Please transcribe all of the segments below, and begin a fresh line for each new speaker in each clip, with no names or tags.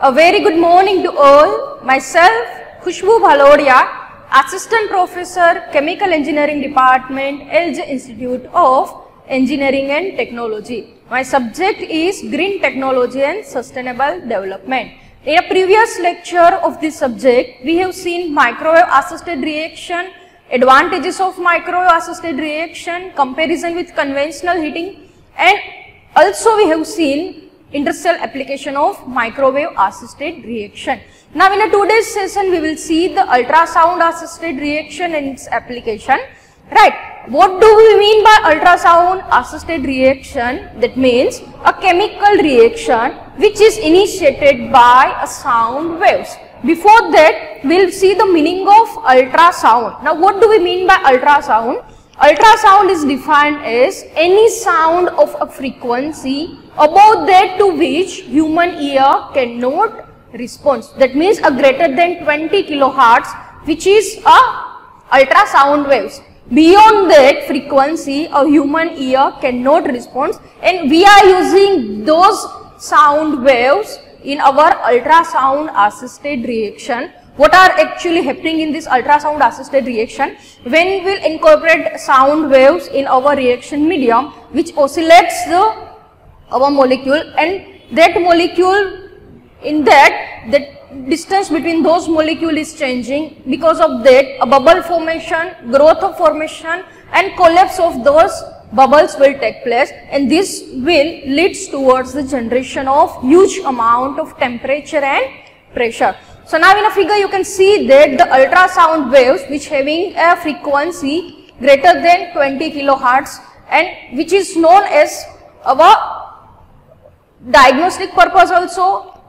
A very good morning to all. Myself, Khushbu Bhalodia, Assistant Professor, Chemical Engineering Department, LJ Institute of Engineering and Technology. My subject is Green Technology and Sustainable Development. In a previous lecture of this subject, we have seen microwave assisted reaction, advantages of microwave assisted reaction, comparison with conventional heating, and also we have seen industrial application of microwave assisted reaction. Now in a today's session we will see the ultrasound assisted reaction and its application. Right, what do we mean by ultrasound assisted reaction? That means a chemical reaction which is initiated by a sound waves. Before that we will see the meaning of ultrasound. Now what do we mean by ultrasound? Ultrasound is defined as any sound of a frequency above that to which human ear cannot respond. That means a greater than 20 kilohertz, which is a ultrasound waves. Beyond that frequency a human ear cannot respond, and we are using those sound waves in our ultrasound assisted reaction. What are actually happening in this ultrasound assisted reaction? When we will incorporate sound waves in our reaction medium which oscillates our molecule, and that molecule, in that distance between those molecule is changing. Because of that a bubble formation, growth of formation and collapse of those bubbles will take place, and this will leads towards the generation of huge amount of temperature and pressure. So now in a figure you can see that the ultrasound waves which having a frequency greater than 20 kilohertz and which is known as our diagnostic purpose also,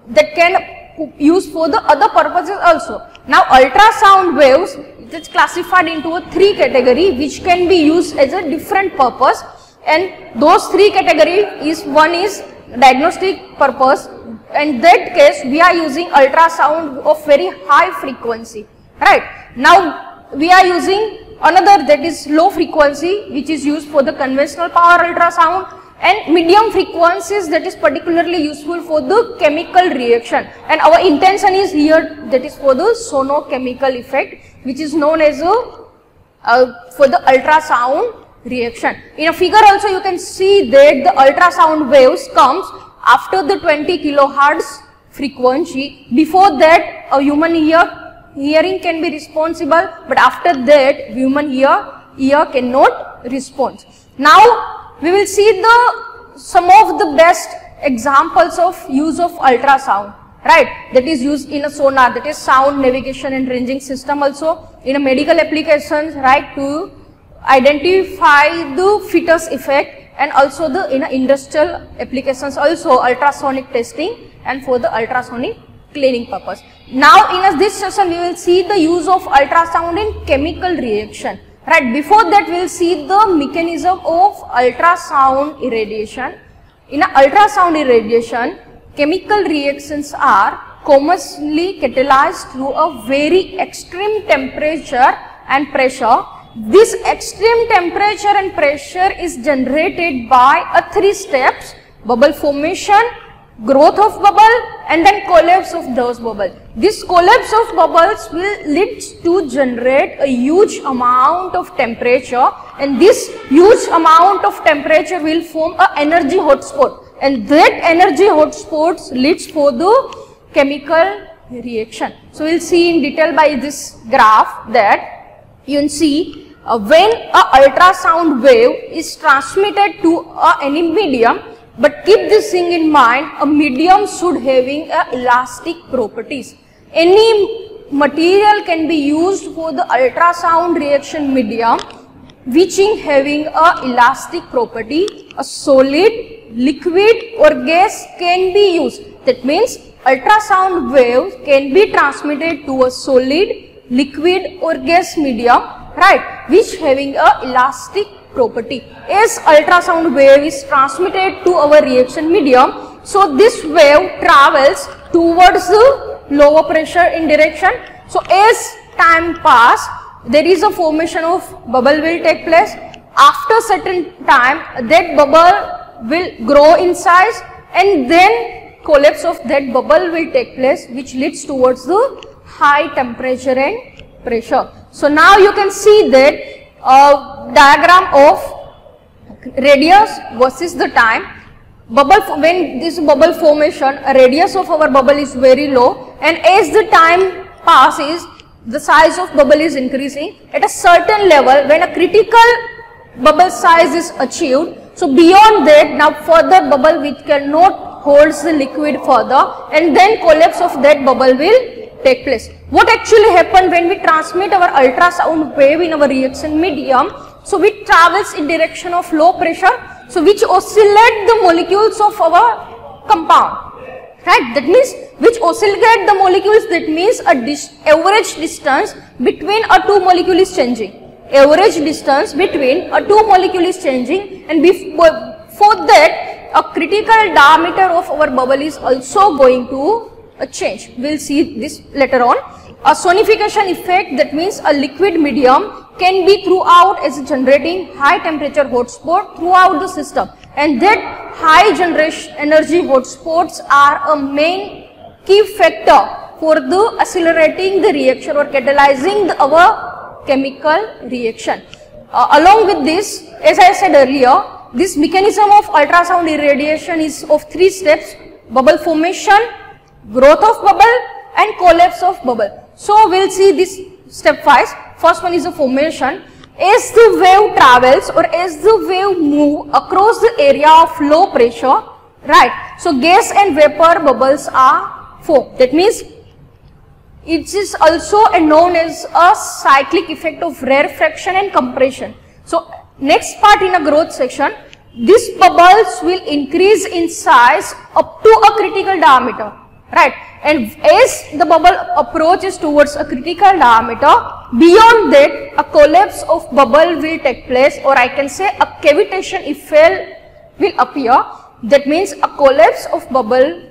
that can use for the other purposes also. Now ultrasound waves, it is classified into a three category which can be used as a different purpose, and those three category is, one is diagnostic purpose. In that case we are using ultrasound of very high frequency. Right, now we are using another, that is low frequency, which is used for the conventional power ultrasound, and medium frequencies that is particularly useful for the chemical reaction, and our intention is here that is for the sonochemical effect, which is known as for the ultrasound reaction. In a figure also you can see that the ultrasound waves comes after the 20 kilohertz frequency. Before that a human hearing can be responsible, but after that human ear cannot respond. Now we will see some of the best examples of use of ultrasound, right, that is used in a sonar, that is sound navigation and ranging system, also in a medical applications, right, to identify the fetus effect, and also in industrial applications also ultrasonic testing and for the ultrasonic cleaning purpose. Now in this session we will see the use of ultrasound in chemical reaction. Right, before that we will see the mechanism of ultrasound irradiation. In ultrasound irradiation, chemical reactions are commonly catalyzed through a very extreme temperature and pressure. This extreme temperature and pressure is generated by three steps: bubble formation, growth of bubble, and then collapse of those bubbles. This collapse of bubbles will lead to generate a huge amount of temperature, and this huge amount of temperature will form an energy hotspot, and that energy hotspot leads for the chemical reaction. So we will see in detail by this graph that you can see when a ultrasound wave is transmitted to any medium. But keep this thing in mind, a medium should having elastic properties. Any material can be used for the ultrasound reaction medium which is having a elastic property. A solid, liquid or gas can be used. That means ultrasound waves can be transmitted to a solid, liquid or gas medium, right, which having a elastic property. As ultrasound wave is transmitted to our reaction medium, so this wave travels towards the lower pressure in direction. So as time pass, there is a formation of bubble will take place. After certain time that bubble will grow in size, and then collapse of that bubble will take place, which leads towards the high temperature and pressure. So now you can see that diagram of radius versus the time. When this bubble formation, radius of our bubble is very low, and as the time passes, the size of bubble is increasing. At a certain level, when a critical bubble size is achieved, so beyond that, now further bubble which cannot hold the liquid further, and then collapse of that bubble will take place. What actually happened when we transmit our ultrasound wave in our reaction medium? So it travels in direction of low pressure, so which oscillate the molecules of our compound, right? That means which oscillate the molecules, that means average distance between a two molecule is changing. Average distance between a two molecule is changing, and before that a critical diameter of our bubble is also going to change. We will see this later on. A sonification effect, that means a liquid medium can be throughout as generating high temperature hotspot throughout the system, and that high generation energy hotspots are a main key factor for the accelerating the reaction or catalyzing our chemical reaction. Along with this, as I said earlier, this mechanism of ultrasound irradiation is of three steps: bubble formation, growth of bubble, and collapse of bubble. So we'll see this stepwise. First one is the formation. As the wave travels or as the wave move across the area of low pressure, right? So gas and vapor bubbles are formed. That means it is also known as a cyclic effect of rarefaction and compression. So next part in a growth section, these bubbles will increase in size up to a critical diameter, right? And as the bubble approaches towards a critical diameter, beyond that a collapse of bubble will take place, or I can say a cavitation effect will appear. That means a collapse of bubble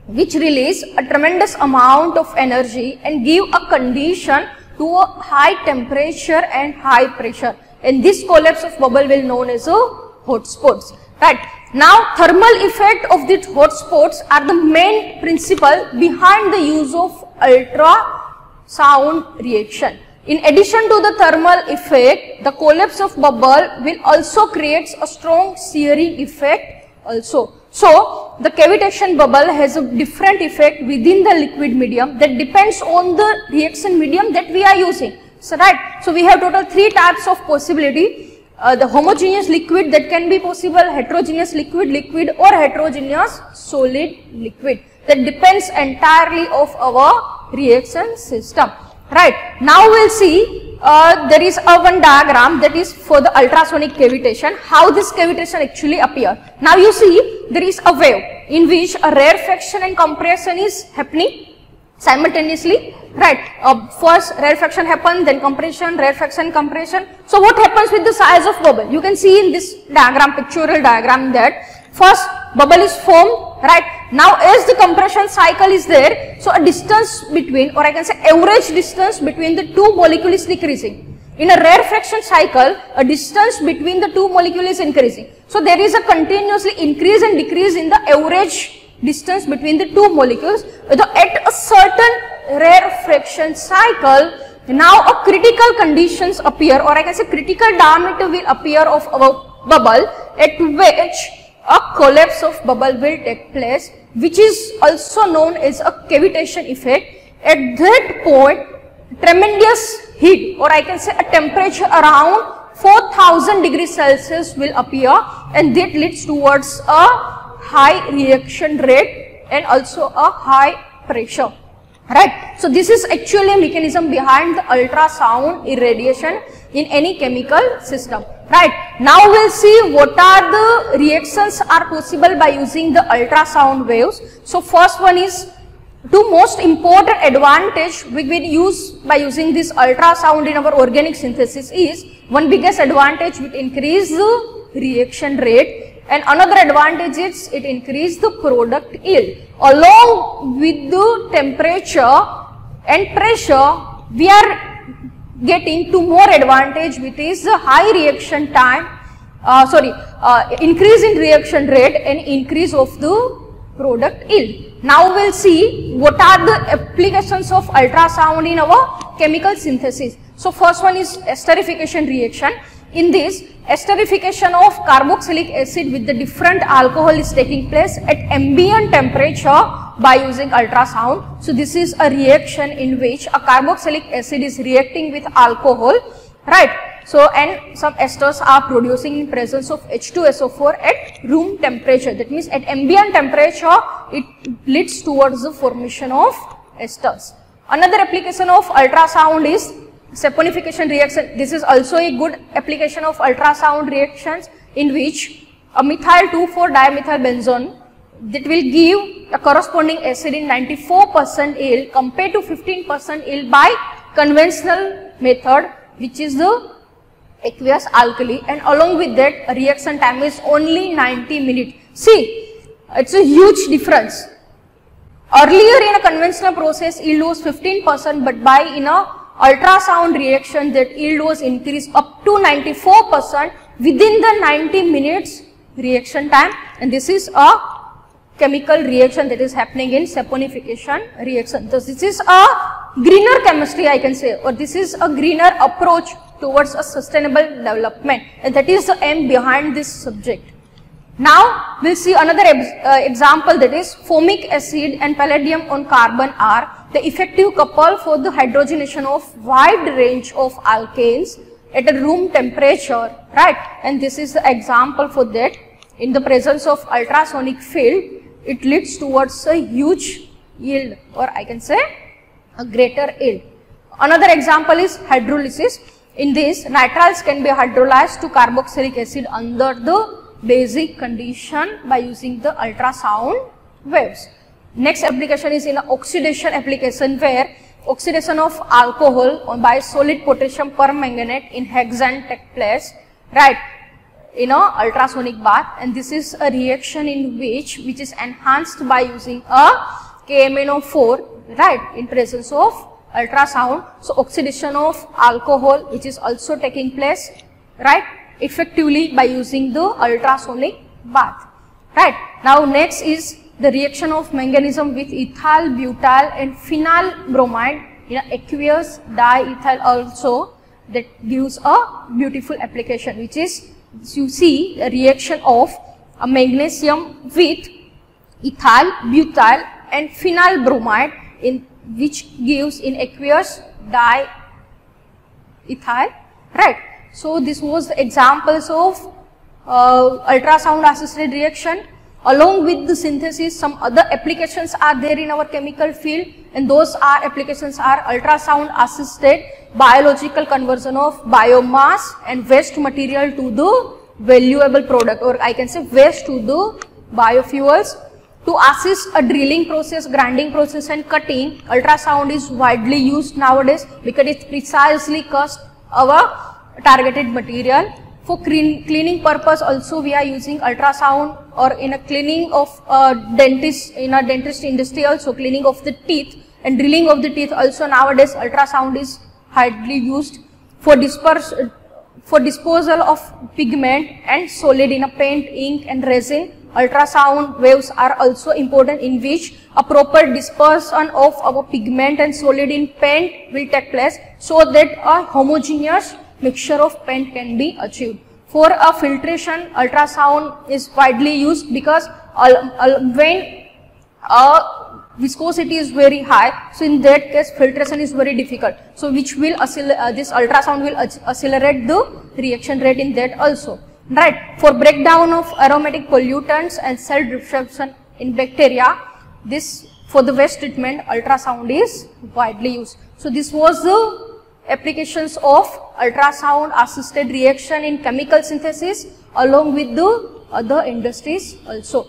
which release a tremendous amount of energy and give a condition to a high temperature and high pressure, and this collapse of bubble will known as a hotspots, right? Now thermal effect of these hotspots are the main principle behind the use of ultrasound reaction. In addition to the thermal effect, the collapse of bubble will also create a strong searing effect also. So the cavitation bubble has a different effect within the liquid medium that depends on the reaction medium that we are using. So right, so we have total three types of possibility. The homogeneous liquid that can be possible, heterogeneous liquid, or heterogeneous solid liquid. That depends entirely of our reaction system. Right. Now we'll see there is one diagram that is for the ultrasonic cavitation, how this cavitation actually appear. Now you see there is a wave in which a rarefaction and compression is happening simultaneously, right? First rarefaction happen, then compression, rarefaction, compression. So what happens with the size of bubble? You can see in this diagram, pictorial diagram, that first bubble is formed, right? Now as the compression cycle is there, so a distance between, or I can say average distance between the two molecules is decreasing. In a rarefaction cycle, a distance between the two molecules is increasing. So there is a continuously increase and decrease in the average distance between the two molecules. At a certain rarefaction cycle, now a critical conditions appear, or I can say critical diameter will appear of our bubble, at which a collapse of bubble will take place, which is also known as a cavitation effect. At that point, tremendous heat, or I can say a temperature around 4000 degrees Celsius will appear, and that leads towards a high reaction rate and also a high pressure, right? So this is actually a mechanism behind the ultrasound irradiation in any chemical system, right? Now we'll see what are the reactions are possible by using the ultrasound waves. So first one is, two most important advantage we will use by using this ultrasound in our organic synthesis is, one biggest advantage, it increase the reaction rate, and another advantage is it increase the product yield. Along with the temperature and pressure, we are getting two more advantage, which is the high reaction time, increase in reaction rate and increase of the product yield. Now we'll see what are the applications of ultrasound in our chemical synthesis. So first one is esterification reaction. In this, esterification of carboxylic acid with the different alcohol is taking place at ambient temperature by using ultrasound. So this is a reaction in which a carboxylic acid is reacting with alcohol, right? So and some esters are producing in presence of H2SO4 at room temperature. That means at ambient temperature it leads towards the formation of esters. Another application of ultrasound is saponification reaction. This is also a good application of ultrasound reactions in which a methyl 2,4-dimethylbenzone that will give a corresponding acid in 94% yield compared to 15% yield by conventional method, which is the aqueous alkali, and along with that a reaction time is only 90 minutes. See, it's a huge difference. Earlier in a conventional process yield was 15%, but by in a ultrasound reaction that yield was increased up to 94% within the 90 minutes reaction time, and this is a chemical reaction that is happening in saponification reaction. So this is a greener chemistry, I can say, or this is a greener approach towards a sustainable development, and that is the aim behind this subject. Now we'll see another example, that is formic acid and palladium on carbon are the effective couple for the hydrogenation of wide range of alkanes at a room temperature, right? And this is the example for that. In the presence of ultrasonic field, it leads towards a huge yield, or I can say a greater yield. Another example is hydrolysis. In this, nitriles can be hydrolyzed to carboxylic acid under the basic condition by using the ultrasound waves. Next application is in oxidation application, where oxidation of alcohol by solid potassium permanganate in hexane take place, right, in a ultrasonic bath, and this is a reaction in which is enhanced by using a KMnO4, right, in presence of ultrasound. So oxidation of alcohol which is also taking place, right, effectively by using the ultrasonic bath, right. Now next is the reaction of manganism with ethyl butyl and phenyl bromide in aqueous diethyl also, that gives a beautiful application, which is you see the reaction of a magnesium with ethyl butyl and phenyl bromide in which gives in aqueous diethyl, right. So this was the examples of ultrasound assisted reaction. Along with the synthesis, some other applications are there in our chemical field, and those are applications are ultrasound assisted biological conversion of biomass and waste material to the valuable product, or I can say waste to the biofuels. To assist a drilling process, grinding process and cutting, ultrasound is widely used nowadays because it precisely cuts our targeted material. For cleaning purpose also we are using ultrasound, or in a cleaning of dentist, in a dentist industry also cleaning of the teeth and drilling of the teeth also nowadays ultrasound is widely used. For disposal of pigment and solid in a paint, ink and resin, ultrasound waves are also important, in which a proper dispersion of our pigment and solid in paint will take place so that a homogeneous mixture of paint can be achieved. For a filtration, ultrasound is widely used because when viscosity is very high, so in that case filtration is very difficult. So which will this ultrasound will accelerate the reaction rate in that also, right. For breakdown of aromatic pollutants and cell disruption in bacteria, this for the waste treatment ultrasound is widely used. So this was the applications of ultrasound assisted reaction in chemical synthesis along with the other industries also.